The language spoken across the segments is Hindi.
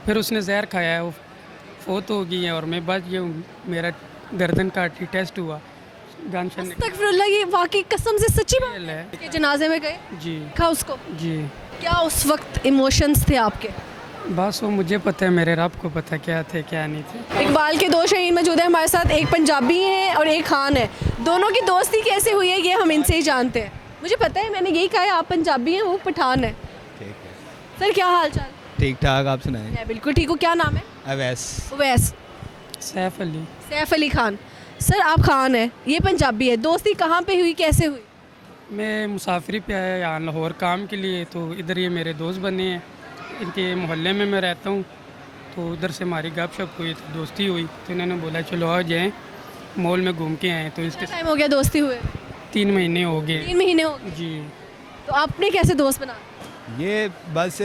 फिर उसने जहर खाया है, वो फोत हो गई है और मैं बच गया हूँ। मेरा गर्दन काटी, टेस्ट हुआ, गांशन अस्तगफिरुल्लाह, ये वाकई कसम से सच्ची बात निकल है है। कि जनाजे में गए जी देखा उसको? जी। क्या उस वक्त इमोशंस थे आपके? बस वो मुझे पता है, मेरे रब को पता क्या थे क्या नहीं थे। इकबाल के दो शहीद मौजूद हैं हमारे साथ, एक पंजाबी है और एक खान है। दोनों की दोस्ती कैसे हुई है ये हम इनसे ही जानते हैं। मुझे पता है, मैंने यही कहा है, आप पंजाबी हैं, वो पठान है। ठीक है, सर क्या हाल चाल? ठीक ठाक। आप सुनाएं। मैं बिल्कुल ठीक हूँ। क्या नाम है? अवैस। उवैस। सैफ अली। सैफ अली खान। सर आप खान है, ये पंजाबी है, दोस्ती कहाँ पे हुई, कैसे हुई? मैं मुसाफरी पे आया यहाँ लाहौर काम के लिए, तो इधर ये मेरे दोस्त बने हैं। इनके मोहल्ले में मैं रहता हूँ, तो उधर से हमारी गपशप हुई, तो दोस्ती हुई। तो इन्होंने बोला चलो आ जाएँ, मॉल में घूम के आए। तो इसके टाइम हो गया दोस्ती हुए? 3 महीने हो गए। 3 महीने हो गए। जी। तो आपने कैसे दोस्त बना? ये बस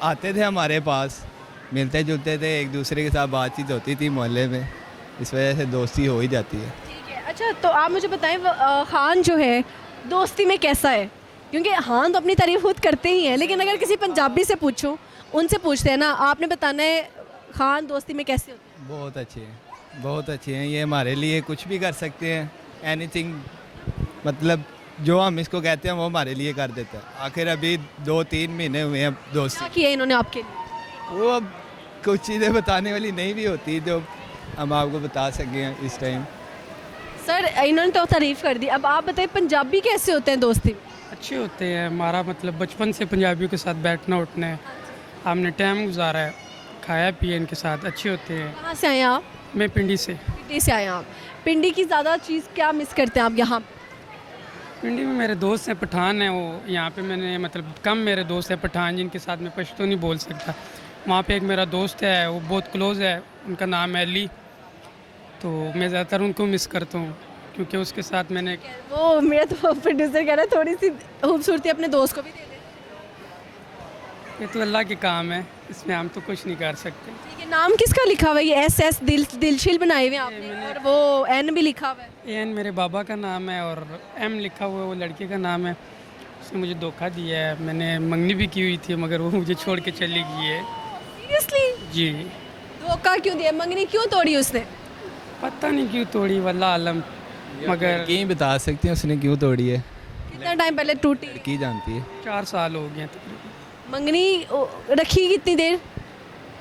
आते थे हमारे पास, मिलते जुलते थे, एक दूसरे के साथ बातचीत होती थी मोहल्ले में, इस वजह से दोस्ती हो ही जाती है। ठीक है। अच्छा तो आप मुझे बताएं, खान जो है दोस्ती में कैसा है? क्योंकि खान तो अपनी तारीफ खुद करते ही हैं, लेकिन अगर किसी पंजाबी से पूछूं, उनसे पूछते हैं ना, आपने बताना है खान दोस्ती में कैसे होते हैं? बहुत अच्छे हैं, बहुत अच्छे हैं। ये हमारे लिए कुछ भी कर सकते हैं, एनीथिंग, मतलब जो हम इसको कहते हैं वो हमारे लिए कर देता है। आखिर अभी 2-3 महीने हुए हैं दोस्ती। क्या किया इन्होंने आपके लिए? वो अब कुछ चीज़ें बताने वाली नहीं भी होती जो हम आपको बता सकें इस टाइम। सर इन्होंने तो तारीफ कर दी, अब आप बताइए पंजाबी कैसे होते हैं दोस्ती में? अच्छे होते हैं। हमारा मतलब बचपन से पंजाबियों के साथ बैठना उठना है, हमने टाइम गुजारा है, खाया पिया इनके साथ, अच्छे होते हैं। कहाँ से आए आप? मैं पिंडी से। पिंडी से आए आप। पिंडी की ज़्यादा चीज़ क्या मिस करते हैं आप यहाँ? पिंडी में मेरे दोस्त हैं, पठान हैं वो। यहाँ पे मैंने मतलब कम मेरे दोस्त हैं पठान जिनके साथ मैं पश्तो नहीं बोल सकता। वहाँ पे एक मेरा दोस्त है, वो बहुत क्लोज़ है, उनका नाम है अली। तो मैं ज़्यादातर उनको मिस करता हूँ, क्योंकि उसके साथ मैंने वो मेरा तो प्रोड्यूसर कह रहा है थोड़ी सी खूबसूरती अपने दोस्त को भी दे दे। ये तो अल्लाह के काम है, इसमें हम तो कुछ नहीं कर सकते। ठीक है। नाम किसका लिखा हुआ है? ये SS दिलशील बनाए हुए हैं आपने, और वो N भी लिखा हुआ है। एन मेरे बाबा का नाम है और M लिखा हुआ है, वो लड़के का नाम है। उसने मुझे धोखा दिया है, मैंने मंगनी भी की हुई थी मगर वो मुझे छोड़ के चली गई है। सीरियसली? जी। धोखा क्यों दिया? मंगनी क्यों तोड़ी उसने? पता नहीं क्यों तोड़ी, वल्लाह आलम। मगर लड़की ही बता सकती हैं उसने क्यों तोड़ी है, कितना टाइम पहले टूटी? लड़की जानती है। 4 साल हो गए तकरीबन। मंगनी रखी कितनी देर?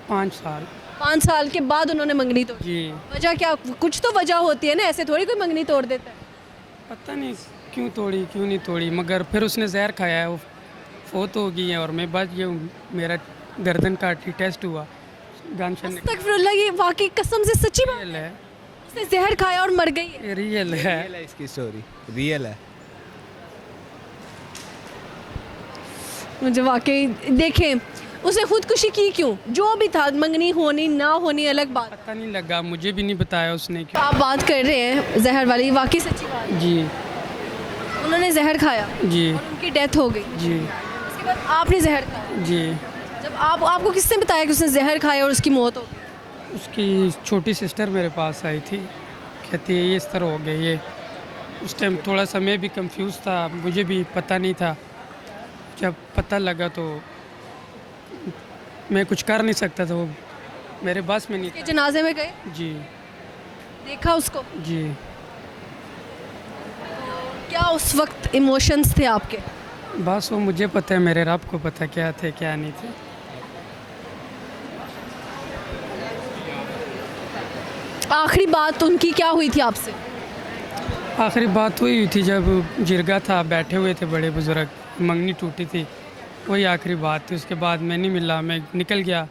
5 साल। 5 साल के बाद उन्होंने मंगनी तोड़ी। जी। वजह क्या? कुछ तो वजह होती है ना, ऐसे थोड़ी कोई मंगनी तोड़ देता है। पता नहीं क्यों तोड़ी क्यों नहीं तोड़ी, मगर फिर उसने जहर खाया है, वो फोत हो गई है और मैं बच गया हूँ। मेरा गर्दन काटी, टेस्ट हुआ, गांशन अस्तगफिरुल्लाह, ये वाकई कसम से सच्ची बात रियल है। उसने जहर खाया और मर गई है। ये रियल है। रियल है इसकी स्टोरी, रियल है। मुझे वाकई देखें, उसने खुदकुशी की क्यों? जो भी था, मंगनी होनी ना होनी अलग बात। पता नहीं लगा, मुझे भी नहीं बताया उसने तो क्यों। आप बात कर रहे हैं जहर वाली, वाकई सच्ची बात है। जी उन्होंने जहर खाया जी और उनकी डेथ हो गई। जी उसके बाद आपने जहर खाया। जी। जब आपको किसने बताया कि उसने जहर खाया और उसकी मौत हो गई? उसकी छोटी सिस्टर मेरे पास आई थी, कहती है ये इस तरह हो गई है। उस टाइम थोड़ा सा मैं भी कंफ्यूज था, मुझे भी पता नहीं था। जब पता लगा तो मैं कुछ कर नहीं सकता था, वो मेरे बस में नहीं उसके था। जनाजे में गए, जी देखा उसको? जी। क्या उस वक्त इमोशंस थे आपके? बस वो मुझे पता है, मेरे रब को पता क्या थे क्या नहीं थे। आखिरी बात उनकी क्या हुई थी आपसे? आखिरी बात हुई थी जब जिरगा था, बैठे हुए थे बड़े बुजुर्ग, मंगनी टूटी थी, वही आखिरी बात थी। उसके बाद मैं नहीं मिला, मैं निकल गया,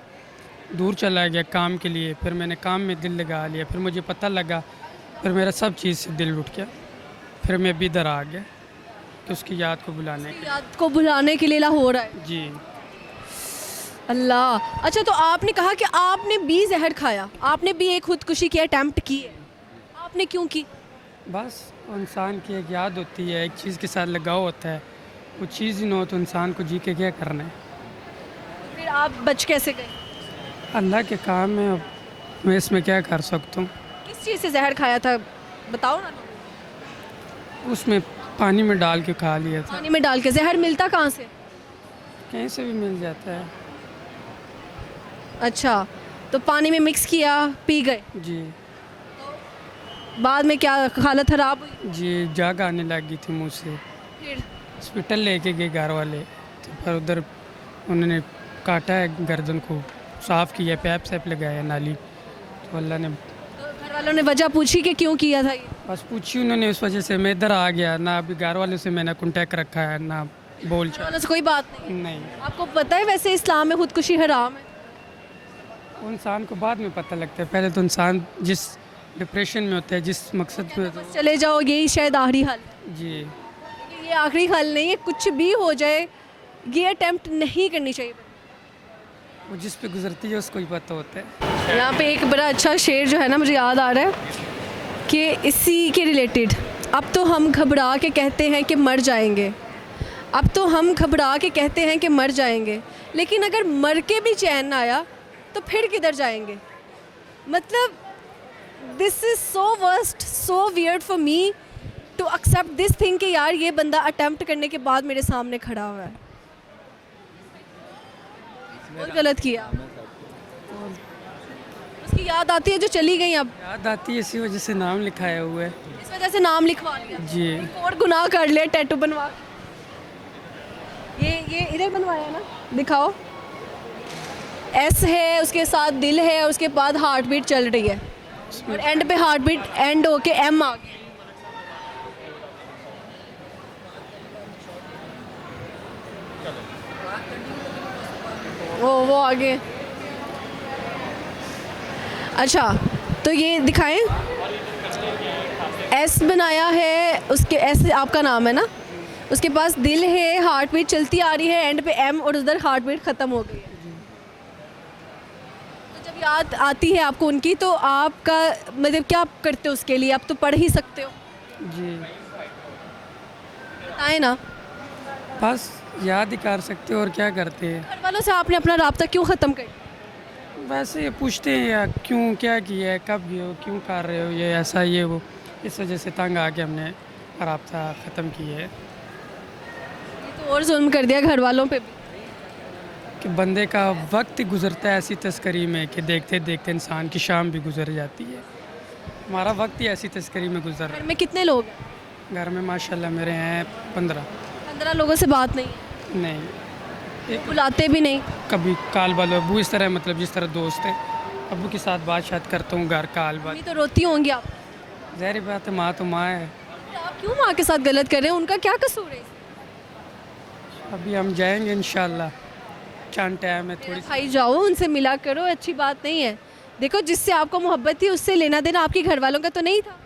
दूर चला गया काम के लिए। फिर मैंने काम में दिल लगा लिया, फिर मुझे पता लगा, फिर मेरा सब चीज़ से दिल उठ गया। फिर मैं भी इधर आ गया कि उसकी याद को बुलाने के याद को भुलाने के लिए लाहौर आए। जी। अल्लाह। अच्छा तो आपने कहा कि आपने भी जहर खाया, आपने भी एक खुदकुशी की अटैम्प्ट की है, आपने क्यों की? बस वो इंसान की एक याद होती है, एक चीज़ के साथ लगाव होता है, वो चीज़ ही ना हो तो इंसान को जी के क्या करना है। फिर आप बच कैसे गए? अल्लाह के काम है, अब मैं इसमें क्या कर सकता हूँ। किस चीज़ से जहर खाया था बताओ ना। उसमें पानी में डाल के खा लिया था। पानी में डाल के? जहर मिलता कहाँ से? कहीं से भी मिल जाता है। अच्छा, तो पानी में मिक्स किया, पी गए, जी बाद में क्या हालत ख़राब हुई? जी, जाग आने लग गई थी मुँह से। फिर हॉस्पिटल लेके गए घर वाले, तो फिर उधर उन्होंने काटा है गर्दन को, साफ़ किया, पैप सैप लगाया नाली, तो अल्लाह ने तो घर वालों ने वजह पूछी कि क्यों किया था ये? बस पूछी उन्होंने, उस वजह से मैं इधर आ गया। ना अभी घर वालों से मैंने कॉन्टैक्ट रखा है, ना बोल घर वालों से कोई बात नहीं? नहीं। आपको पता है वैसे इस्लाम में खुदकुशी हराम है? वो इंसान को बाद में पता लगता है, पहले तो इंसान जिस डिप्रेशन में होता है, जिस मकसद में होता बस चले जाओ, यही शायद आखिरी हल है। है जी, लेकिन ये आखिरी हल नहीं है, कुछ भी हो जाए ये अटेम्प्ट नहीं करनी चाहिए। वो जिस पे गुजरती है उसको ही पता होता है। यहाँ पे एक बड़ा अच्छा शेर जो है ना मुझे याद आ रहा है कि इसी के रिलेटेड, अब तो हम घबरा के कहते हैं कि मर जाएंगे, अब तो हम घबरा के कहते हैं कि मर जाएंगे, लेकिन अगर मर के भी चैन ना आया तो फिर किधर जाएंगे? मतलब this is so worst, so weird for me to accept this thing कि यार ये बंदा अटेम्प्ट करने के बाद मेरे सामने खड़ा हुआ है। बहुत गलत किया। उसकी याद आती है जो चली गई अब, याद आती है, इसी वजह से नाम लिखाया हुआ है। इस वजह से नाम लिखवा लिया, जी एक और गुनाह कर लिया, टैटू बनवा। ये इधर बनवाया ना, दिखाओ। एस है, उसके साथ दिल है, उसके बाद हार्ट बीट चल रही है और एंड पे हार्ट बीट एंड होके एम आ गया। वो आगे। अच्छा, तो ये दिखाएं। एस बनाया है, उसके एस आपका नाम है ना, उसके पास दिल है, हार्ट बीट चलती आ रही है, एंड पे एम और उधर हार्ट बीट ख़त्म हो गई है। तो जब याद आती है आपको उनकी, तो आपका मतलब क्या आप करते हो उसके लिए? आप तो पढ़ ही सकते हो, जी, बताएं ना। बस याद ही कर सकते हो और क्या करते हैं। घर वालों से आपने अपना राब्ता क्यों ख़त्म कर? वैसे ये पूछते हैं या क्यों, क्या किया है, कब गए हो, क्यों कर रहे हो, ये ऐसा ये वो, इस वजह से तंग आके हमने राब्ता ख़त्म किया है। ये तो और जुल्म कर दिया घर वालों पे भी। कि बंदे का वक्त ही गुजरता है ऐसी तस्करी में कि देखते देखते इंसान की शाम भी गुजर जाती है। हमारा वक्त ही ऐसी तस्करी में गुजर रहा घर में कितने लोग हैं? है। घर में माशाल्लाह मेरे हैं 15। 15 लोगों से बात नहीं है, नहीं, बुलाते भी नहीं? कभी काल बाल अबू इस तरह, मतलब जिस तरह दोस्त है, अबू के साथ बात शात करता हूँ, घर काल बाल। मम्मी तो रोती होंगी आप? ज़ाहिर बात है, माँ तो माँ है। आप क्यों माँ के साथ गलत कर रहे हैं? उनका क्या कसूर है? अभी हम जाएंगे इंशाल्लाह, चांद टाइम है थोड़ी। भाई जाओ, उनसे मिला करो, अच्छी बात नहीं है। देखो, जिससे आपको मोहब्बत थी उससे लेना देना आपके घर वालों का तो नहीं था।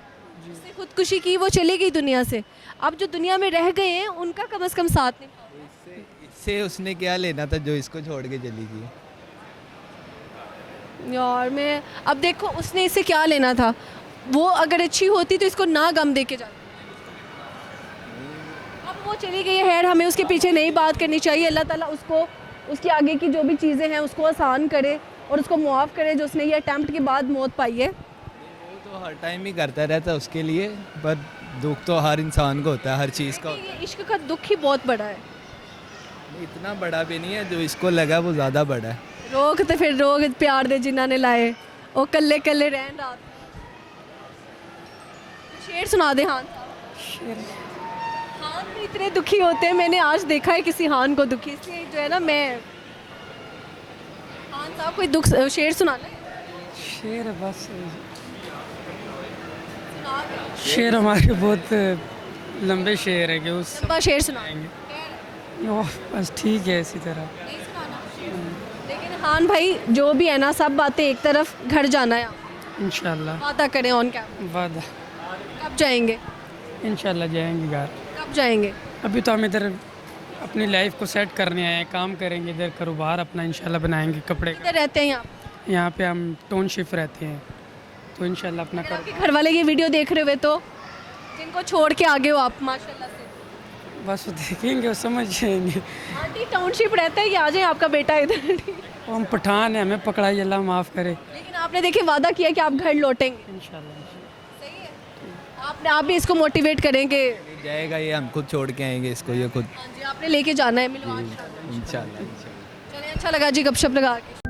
जिससे खुदकुशी की वो चली गई दुनिया से। अब जो दुनिया में रह गए हैं उनका कम से कम साथ नहीं। इससे उसने क्या लेना था जो इसको छोड़ के चली गई? यार मैं अब देखो, उसने इससे क्या लेना था? वो अगर अच्छी होती तो इसको ना गम दे के जाती। अब वो चली गई है, खैर हमें उसके पीछे नहीं बात करनी चाहिए। अल्लाह ताला उसको, उसकी आगे की जो भी चीज़ें हैं उसको आसान करे और उसको मुआफ़ करे जो उसने ये अटैम्प्ट के बाद मौत पाई है। वो तो हर टाइम ही करता रहता है उसके लिए, पर दुख तो हर इंसान को होता है, हर चीज़ का। ये इश्क का दुख ही बहुत बड़ा है। इतना बड़ा भी नहीं है, जो इसको लगा वो ज़्यादा बड़ा है। रोक तो फिर रोक, प्यार दे जिन्ना ने लाए, वो कल्ले कल्ले रहन रात। शेर सुना दे। हान भी इतने दुखी होते हैं, मैंने आज देखा है किसी हान को दुखी, इसलिए जो है ना मैं हान साहब कोई दुख शेर सुनाना है? शेर बस, शेर हमारे बहुत लंबे शेर है कि उस लंबा शेर सुनाएंगे। आएंगे। ओह, बस ठीक है इसी तरह। लेकिन हान भाई जो भी है ना, सब बातें एक तरफ, घर जाना है, इंशाल्लाह वादा करें ऑन कैमरा। वादा, कब जाएंगे? इंशाल्लाह जाएंगे घर। कब जाएंगे? अभी तो हम इधर अपनी लाइफ को सेट करने आए हैं, काम करेंगे इधर, कारोबार अपना इंशाल्लाह बनाएंगे कपड़े का। किधर रहते हैं यहाँ? यहाँ पे हम टाउनशिप रहते हैं, तो इंशाल्लाह अपना अगर कर। आपके घर वाले ये वीडियो देख रहे हुए तो जिनको छोड़ के आगे हो आप माशाल्लाह से, बस वो देखेंगे, वो समझ जाएंगे। आंटी टाउनशिप रहता है कि आ जाए आपका बेटा इधर। वो हम पठान हैं, हमें पकड़ाई, अल्लाह माफ़ करे। लेकिन आपने देखिए वादा किया कि आप घर लौटेंगे। इंशाल्लाह सही है, आप भी इसको मोटिवेट करें कि जाएगा, ये हम खुद छोड़ के आएंगे इसको, ये खुद। हाँ जी, आपने लेके जाना है। मिलो इंशाल्लाह। इंशाल्लाह। चलिए, अच्छा लगा जी गपशप लगा के।